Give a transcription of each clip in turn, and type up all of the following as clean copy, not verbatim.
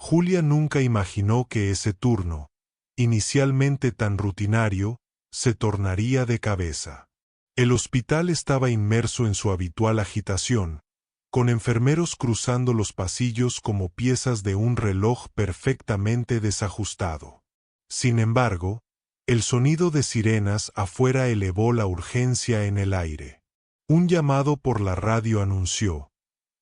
Julia nunca imaginó que ese turno, inicialmente tan rutinario, se tornaría de cabeza. El hospital estaba inmerso en su habitual agitación, con enfermeros cruzando los pasillos como piezas de un reloj perfectamente desajustado. Sin embargo, el sonido de sirenas afuera elevó la urgencia en el aire. Un llamado por la radio anunció: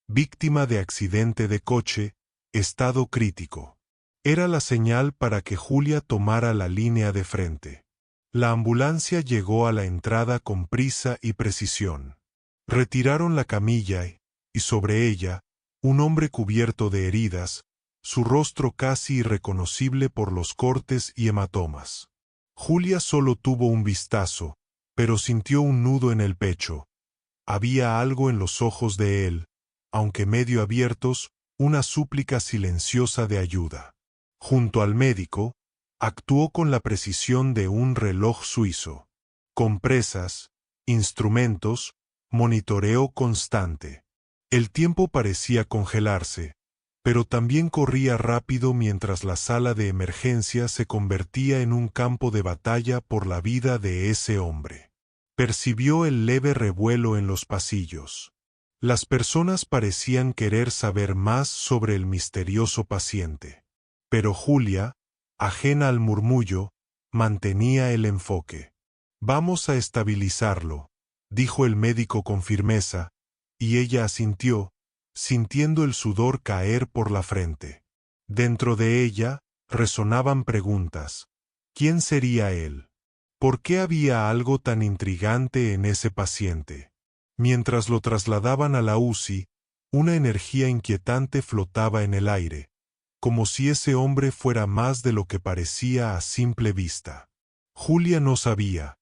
víctima de accidente de coche, estado crítico. Era la señal para que Julia tomara la línea de frente. La ambulancia llegó a la entrada con prisa y precisión. Retiraron la camilla y sobre ella, un hombre cubierto de heridas, su rostro casi irreconocible por los cortes y hematomas. Julia solo tuvo un vistazo, pero sintió un nudo en el pecho. Había algo en los ojos de él, aunque medio abiertos, una súplica silenciosa de ayuda. Junto al médico, actuó con la precisión de un reloj suizo. Compresas, instrumentos, monitoreo constante. El tiempo parecía congelarse, pero también corría rápido mientras la sala de emergencia se convertía en un campo de batalla por la vida de ese hombre. Percibió el leve revuelo en los pasillos. Las personas parecían querer saber más sobre el misterioso paciente. Pero Julia, ajena al murmullo, mantenía el enfoque. «Vamos a estabilizarlo», dijo el médico con firmeza, y ella asintió, sintiendo el sudor caer por la frente. Dentro de ella resonaban preguntas. ¿Quién sería él? ¿Por qué había algo tan intrigante en ese paciente? Mientras lo trasladaban a la UCI, una energía inquietante flotaba en el aire, como si ese hombre fuera más de lo que parecía a simple vista. Julia no sabía,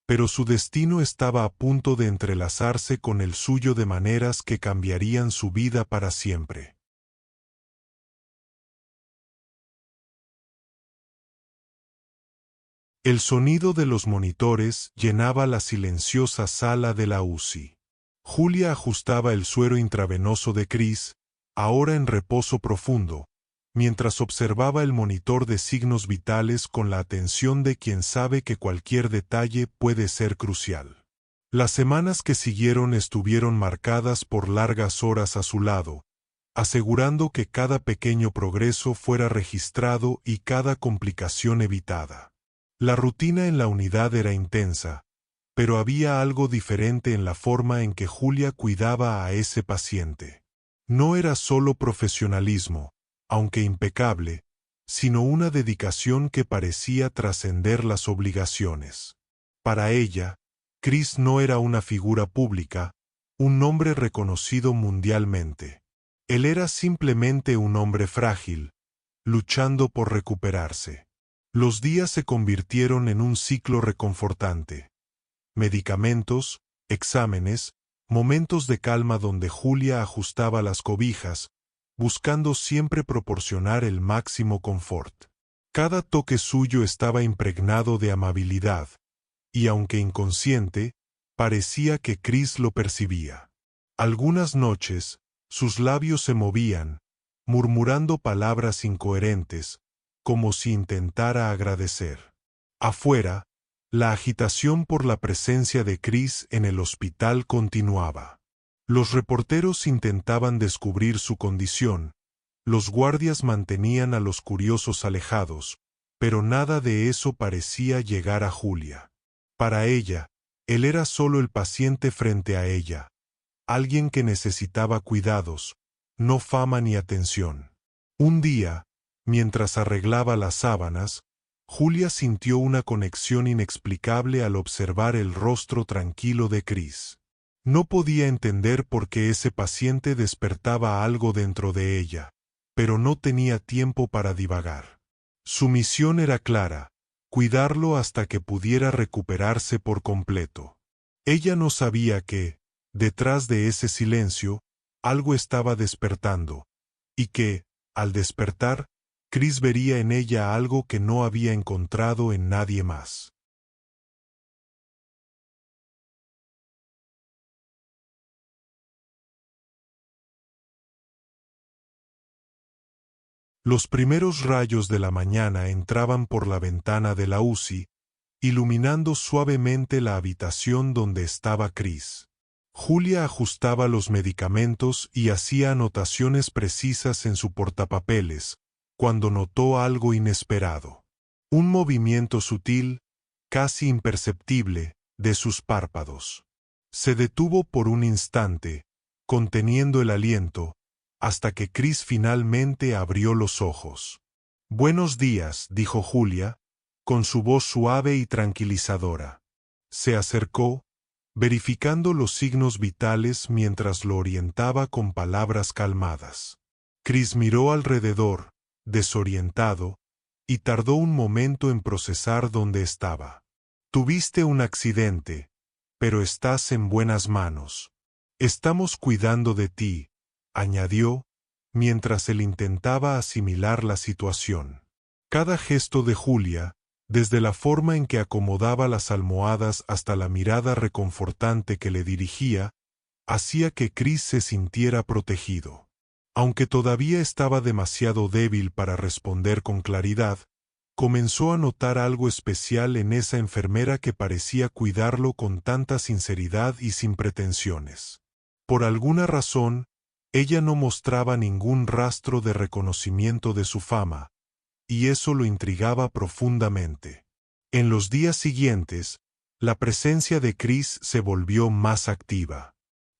pero su destino estaba a punto de entrelazarse con el suyo de maneras que cambiarían su vida para siempre. El sonido de los monitores llenaba la silenciosa sala de la UCI. Julia ajustaba el suero intravenoso de Chris, ahora en reposo profundo, mientras observaba el monitor de signos vitales con la atención de quien sabe que cualquier detalle puede ser crucial. Las semanas que siguieron estuvieron marcadas por largas horas a su lado, asegurando que cada pequeño progreso fuera registrado y cada complicación evitada. La rutina en la unidad era intensa, pero había algo diferente en la forma en que Julia cuidaba a ese paciente. No era solo profesionalismo, aunque impecable, sino una dedicación que parecía trascender las obligaciones. Para ella, Chris no era una figura pública, un nombre reconocido mundialmente. Él era simplemente un hombre frágil, luchando por recuperarse. Los días se convirtieron en un ciclo reconfortante. Medicamentos, exámenes, momentos de calma donde Julia ajustaba las cobijas, buscando siempre proporcionar el máximo confort. Cada toque suyo estaba impregnado de amabilidad, y aunque inconsciente, parecía que Chris lo percibía. Algunas noches, sus labios se movían, murmurando palabras incoherentes, como si intentara agradecer. Afuera, la agitación por la presencia de Chris en el hospital continuaba. Los reporteros intentaban descubrir su condición, los guardias mantenían a los curiosos alejados, pero nada de eso parecía llegar a Julia. Para ella, él era solo el paciente frente a ella, alguien que necesitaba cuidados, no fama ni atención. Un día, mientras arreglaba las sábanas, Julia sintió una conexión inexplicable al observar el rostro tranquilo de Chris. No podía entender por qué ese paciente despertaba algo dentro de ella, pero no tenía tiempo para divagar. Su misión era clara: cuidarlo hasta que pudiera recuperarse por completo. Ella no sabía que, detrás de ese silencio, algo estaba despertando, y que, al despertar, Chris vería en ella algo que no había encontrado en nadie más. Los primeros rayos de la mañana entraban por la ventana de la UCI, iluminando suavemente la habitación donde estaba Chris. Julia ajustaba los medicamentos y hacía anotaciones precisas en su portapapeles, cuando notó algo inesperado. Un movimiento sutil, casi imperceptible, de sus párpados. Se detuvo por un instante, conteniendo el aliento, hasta que Chris finalmente abrió los ojos. «Buenos días», dijo Julia, con su voz suave y tranquilizadora. Se acercó, verificando los signos vitales mientras lo orientaba con palabras calmadas. Chris miró alrededor, desorientado, y tardó un momento en procesar dónde estaba. «Tuviste un accidente, pero estás en buenas manos. Estamos cuidando de ti», añadió, mientras él intentaba asimilar la situación. Cada gesto de Julia, desde la forma en que acomodaba las almohadas hasta la mirada reconfortante que le dirigía, hacía que Chris se sintiera protegido. Aunque todavía estaba demasiado débil para responder con claridad, comenzó a notar algo especial en esa enfermera que parecía cuidarlo con tanta sinceridad y sin pretensiones. Por alguna razón, ella no mostraba ningún rastro de reconocimiento de su fama, y eso lo intrigaba profundamente. En los días siguientes, la presencia de Chris se volvió más activa.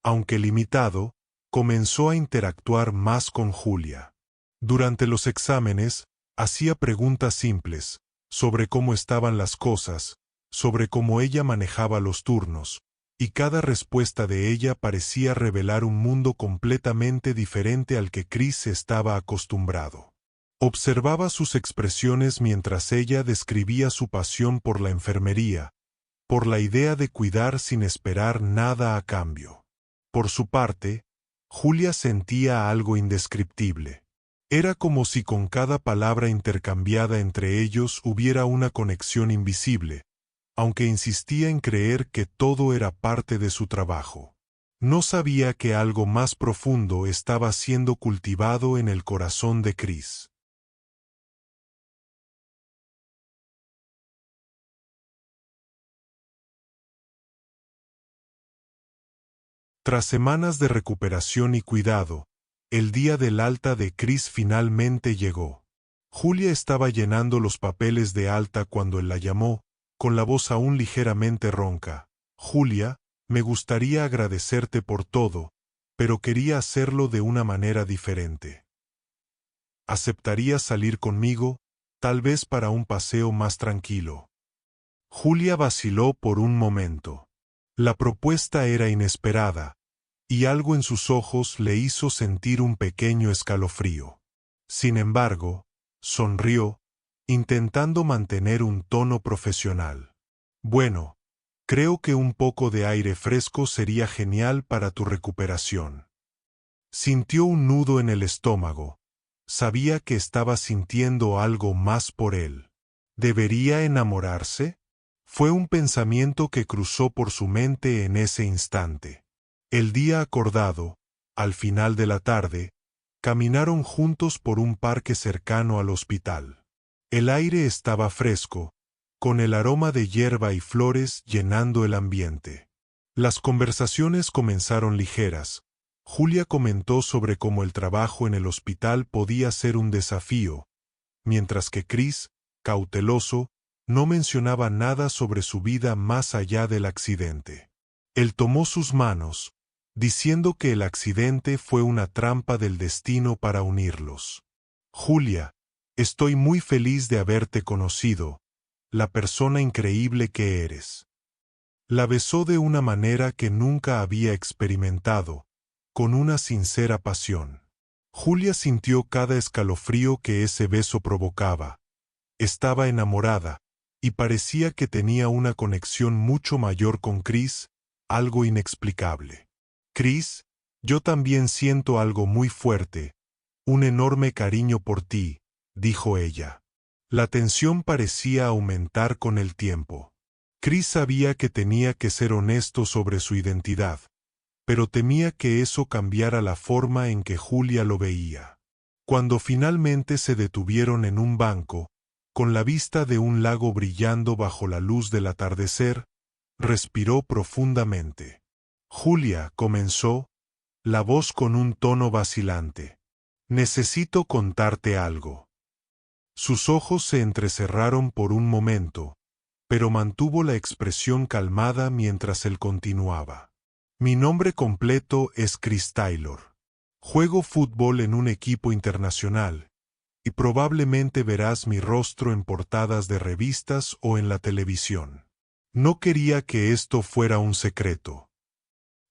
Aunque limitado, comenzó a interactuar más con Julia. Durante los exámenes, hacía preguntas simples, sobre cómo estaban las cosas, sobre cómo ella manejaba los turnos, y cada respuesta de ella parecía revelar un mundo completamente diferente al que Chris estaba acostumbrado. Observaba sus expresiones mientras ella describía su pasión por la enfermería, por la idea de cuidar sin esperar nada a cambio. Por su parte, Julia sentía algo indescriptible. Era como si con cada palabra intercambiada entre ellos hubiera una conexión invisible, aunque insistía en creer que todo era parte de su trabajo. No sabía que algo más profundo estaba siendo cultivado en el corazón de Chris. Tras semanas de recuperación y cuidado, el día del alta de Chris finalmente llegó. Julia estaba llenando los papeles de alta cuando él la llamó, con la voz aún ligeramente ronca. «Julia, me gustaría agradecerte por todo, pero quería hacerlo de una manera diferente. ¿Aceptarías salir conmigo, tal vez para un paseo más tranquilo?» Julia vaciló por un momento. La propuesta era inesperada, y algo en sus ojos le hizo sentir un pequeño escalofrío. Sin embargo, sonrió, intentando mantener un tono profesional. «Bueno, creo que un poco de aire fresco sería genial para tu recuperación». Sintió un nudo en el estómago. Sabía que estaba sintiendo algo más por él. ¿Debería enamorarse? Fue un pensamiento que cruzó por su mente en ese instante. El día acordado, al final de la tarde, caminaron juntos por un parque cercano al hospital. El aire estaba fresco, con el aroma de hierba y flores llenando el ambiente. Las conversaciones comenzaron ligeras. Julia comentó sobre cómo el trabajo en el hospital podía ser un desafío, mientras que Chris, cauteloso, no mencionaba nada sobre su vida más allá del accidente. Él tomó sus manos, diciendo que el accidente fue una trampa del destino para unirlos. «Julia, estoy muy feliz de haberte conocido, la persona increíble que eres». La besó de una manera que nunca había experimentado, con una sincera pasión. Julia sintió cada escalofrío que ese beso provocaba. Estaba enamorada, y parecía que tenía una conexión mucho mayor con Chris, algo inexplicable. «Chris, yo también siento algo muy fuerte, un enorme cariño por ti», dijo ella. La tensión parecía aumentar con el tiempo. Chris sabía que tenía que ser honesto sobre su identidad, pero temía que eso cambiara la forma en que Julia lo veía. Cuando finalmente se detuvieron en un banco, con la vista de un lago brillando bajo la luz del atardecer, respiró profundamente. Julia, comenzó, la voz con un tono vacilante. Necesito contarte algo. Sus ojos se entrecerraron por un momento, pero mantuvo la expresión calmada mientras él continuaba. Mi nombre completo es Chris Taylor. Juego fútbol en un equipo internacional, y probablemente verás mi rostro en portadas de revistas o en la televisión. No quería que esto fuera un secreto.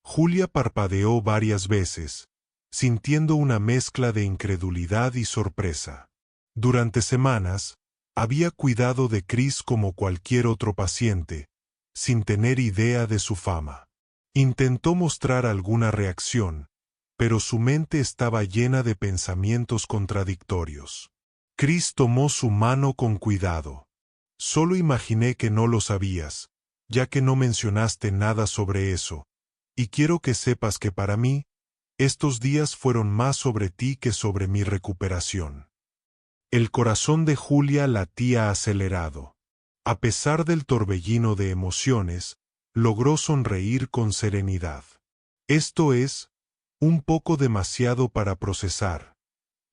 Julia parpadeó varias veces, sintiendo una mezcla de incredulidad y sorpresa. Durante semanas, había cuidado de Chris como cualquier otro paciente, sin tener idea de su fama. Intentó mostrar alguna reacción, pero su mente estaba llena de pensamientos contradictorios. Chris tomó su mano con cuidado. Solo imaginé que no lo sabías, ya que no mencionaste nada sobre eso, y quiero que sepas que para mí, estos días fueron más sobre ti que sobre mi recuperación. El corazón de Julia latía acelerado. A pesar del torbellino de emociones, logró sonreír con serenidad. Esto es un poco demasiado para procesar,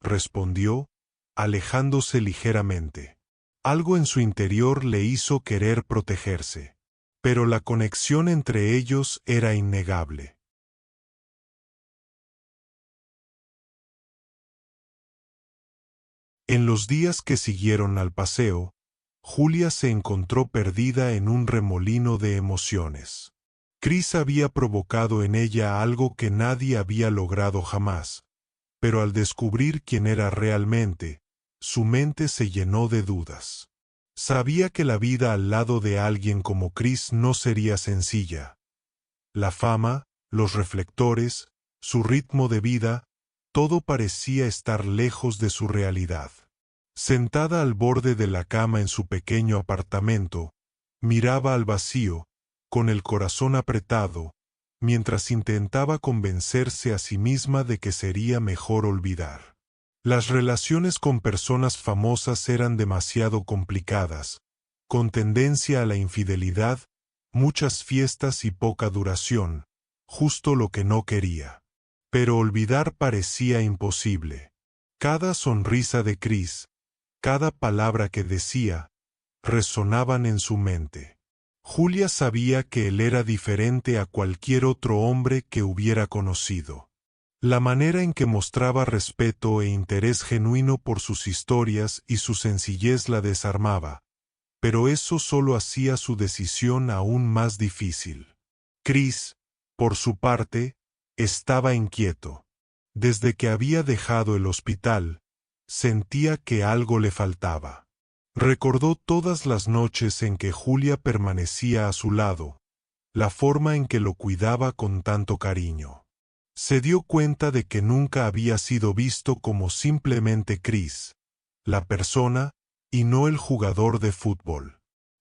respondió, alejándose ligeramente. Algo en su interior le hizo querer protegerse, pero la conexión entre ellos era innegable. En los días que siguieron al paseo, Julia se encontró perdida en un remolino de emociones. Chris había provocado en ella algo que nadie había logrado jamás, pero al descubrir quién era realmente, su mente se llenó de dudas. Sabía que la vida al lado de alguien como Chris no sería sencilla. La fama, los reflectores, su ritmo de vida, todo parecía estar lejos de su realidad. Sentada al borde de la cama en su pequeño apartamento, miraba al vacío, con el corazón apretado, mientras intentaba convencerse a sí misma de que sería mejor olvidar. Las relaciones con personas famosas eran demasiado complicadas, con tendencia a la infidelidad, muchas fiestas y poca duración, justo lo que no quería. Pero olvidar parecía imposible. Cada sonrisa de Chris, cada palabra que decía, resonaban en su mente. Julia sabía que él era diferente a cualquier otro hombre que hubiera conocido. La manera en que mostraba respeto e interés genuino por sus historias y su sencillez la desarmaba, pero eso solo hacía su decisión aún más difícil. Chris, por su parte, estaba inquieto. Desde que había dejado el hospital, sentía que algo le faltaba. Recordó todas las noches en que Julia permanecía a su lado, la forma en que lo cuidaba con tanto cariño. Se dio cuenta de que nunca había sido visto como simplemente Chris, la persona, y no el jugador de fútbol.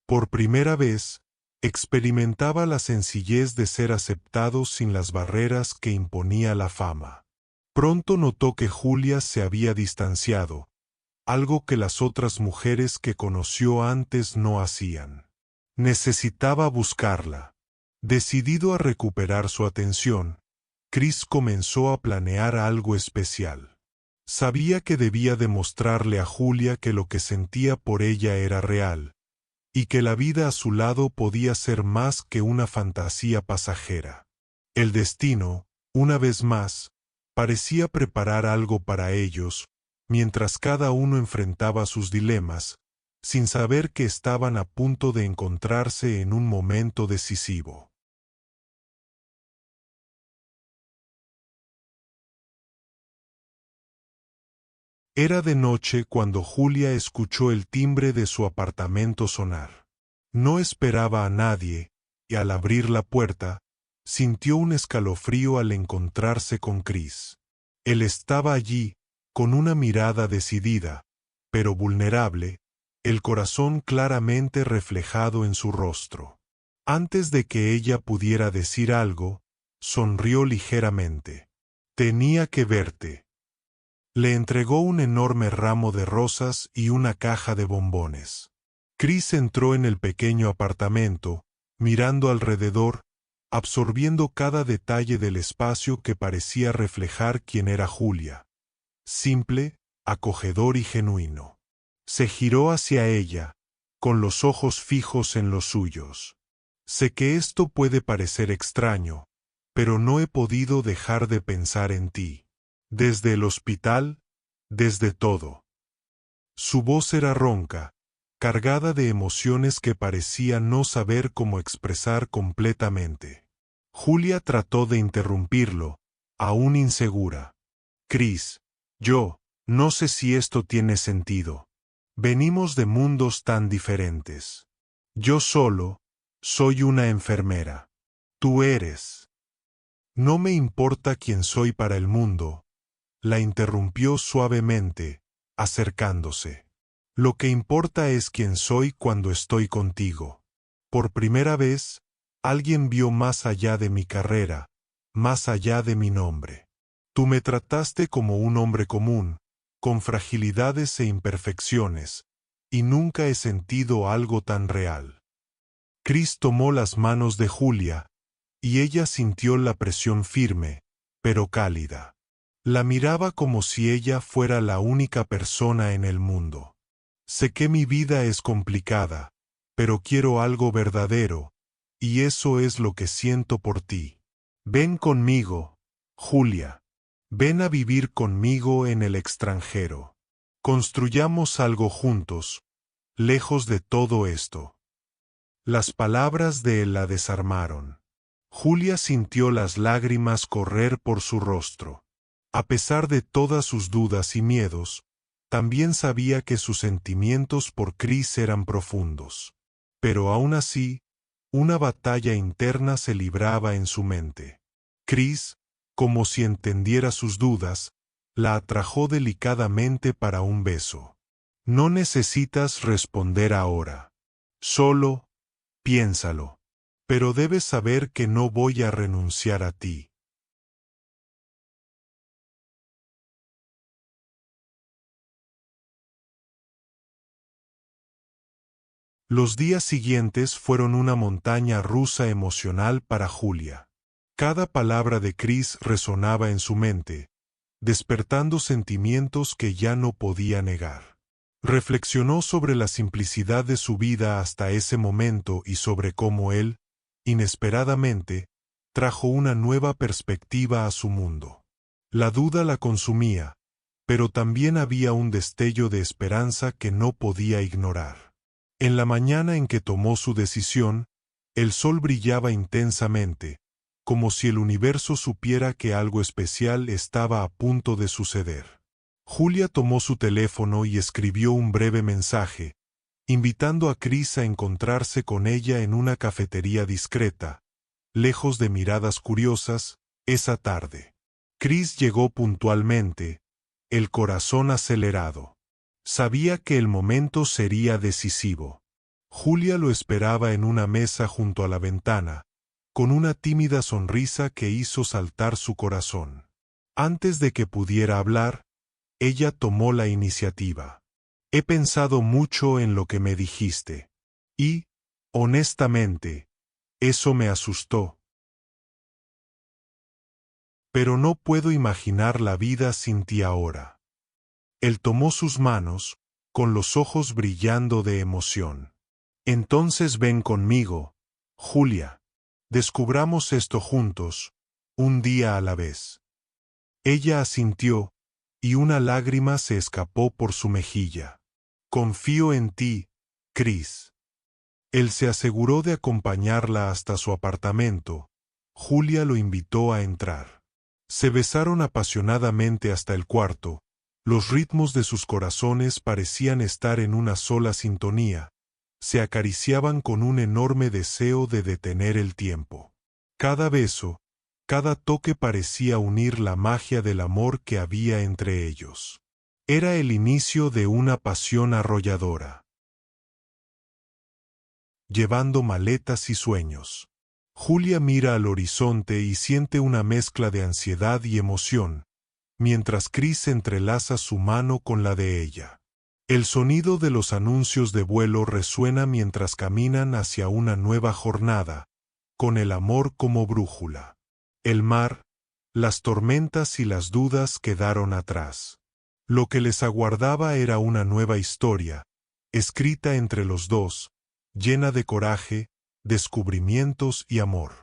Por primera vez, experimentaba la sencillez de ser aceptado sin las barreras que imponía la fama. Pronto notó que Julia se había distanciado, algo que las otras mujeres que conoció antes no hacían. Necesitaba buscarla. Decidido a recuperar su atención, Chris comenzó a planear algo especial. Sabía que debía demostrarle a Julia que lo que sentía por ella era real, y que la vida a su lado podía ser más que una fantasía pasajera. El destino, una vez más, parecía preparar algo para ellos, mientras cada uno enfrentaba sus dilemas, sin saber que estaban a punto de encontrarse en un momento decisivo. Era de noche cuando Julia escuchó el timbre de su apartamento sonar. No esperaba a nadie, y al abrir la puerta, sintió un escalofrío al encontrarse con Chris. Él estaba allí, con una mirada decidida, pero vulnerable, el corazón claramente reflejado en su rostro. Antes de que ella pudiera decir algo, sonrió ligeramente. Tenía que verte. Le entregó un enorme ramo de rosas y una caja de bombones. Chris entró en el pequeño apartamento, mirando alrededor, absorbiendo cada detalle del espacio que parecía reflejar quién era Julia. Simple, acogedor y genuino. Se giró hacia ella, con los ojos fijos en los suyos. Sé que esto puede parecer extraño, pero no he podido dejar de pensar en ti. Desde el hospital, desde todo. Su voz era ronca, cargada de emociones que parecía no saber cómo expresar completamente. Julia trató de interrumpirlo, aún insegura. Chris, no sé si esto tiene sentido. Venimos de mundos tan diferentes. Yo solo soy una enfermera. Tú eres. No me importa quién soy para el mundo, la interrumpió suavemente, acercándose. Lo que importa es quién soy cuando estoy contigo. Por primera vez, alguien vio más allá de mi carrera, más allá de mi nombre. Tú me trataste como un hombre común, con fragilidades e imperfecciones, y nunca he sentido algo tan real. Chris tomó las manos de Julia, y ella sintió la presión firme, pero cálida. La miraba como si ella fuera la única persona en el mundo. Sé que mi vida es complicada, pero quiero algo verdadero, y eso es lo que siento por ti. Ven conmigo, Julia. Ven a vivir conmigo en el extranjero. Construyamos algo juntos, lejos de todo esto. Las palabras de él la desarmaron. Julia sintió las lágrimas correr por su rostro. A pesar de todas sus dudas y miedos, también sabía que sus sentimientos por Chris eran profundos. Pero aún así, una batalla interna se libraba en su mente. Chris, como si entendiera sus dudas, la atrajo delicadamente para un beso. No necesitas responder ahora. Solo, piénsalo. Pero debes saber que no voy a renunciar a ti. Los días siguientes fueron una montaña rusa emocional para Julia. Cada palabra de Chris resonaba en su mente, despertando sentimientos que ya no podía negar. Reflexionó sobre la simplicidad de su vida hasta ese momento y sobre cómo él, inesperadamente, trajo una nueva perspectiva a su mundo. La duda la consumía, pero también había un destello de esperanza que no podía ignorar. En la mañana en que tomó su decisión, el sol brillaba intensamente, como si el universo supiera que algo especial estaba a punto de suceder. Julia tomó su teléfono y escribió un breve mensaje, invitando a Chris a encontrarse con ella en una cafetería discreta, lejos de miradas curiosas, esa tarde. Chris llegó puntualmente, el corazón acelerado. Sabía que el momento sería decisivo. Julia lo esperaba en una mesa junto a la ventana, con una tímida sonrisa que hizo saltar su corazón. Antes de que pudiera hablar, ella tomó la iniciativa. He pensado mucho en lo que me dijiste. Y, honestamente, eso me asustó. Pero no puedo imaginar la vida sin ti ahora. Él tomó sus manos, con los ojos brillando de emoción. Entonces ven conmigo, Julia. Descubramos esto juntos, un día a la vez. Ella asintió, y una lágrima se escapó por su mejilla. Confío en ti, Chris. Él se aseguró de acompañarla hasta su apartamento. Julia lo invitó a entrar. Se besaron apasionadamente hasta el cuarto. Los ritmos de sus corazones parecían estar en una sola sintonía. Se acariciaban con un enorme deseo de detener el tiempo. Cada beso, cada toque parecía unir la magia del amor que había entre ellos. Era el inicio de una pasión arrolladora. Llevando maletas y sueños. Julia mira al horizonte y siente una mezcla de ansiedad y emoción, mientras Chris entrelaza su mano con la de ella. El sonido de los anuncios de vuelo resuena mientras caminan hacia una nueva jornada, con el amor como brújula. El mar, las tormentas y las dudas quedaron atrás. Lo que les aguardaba era una nueva historia, escrita entre los dos, llena de coraje, descubrimientos y amor.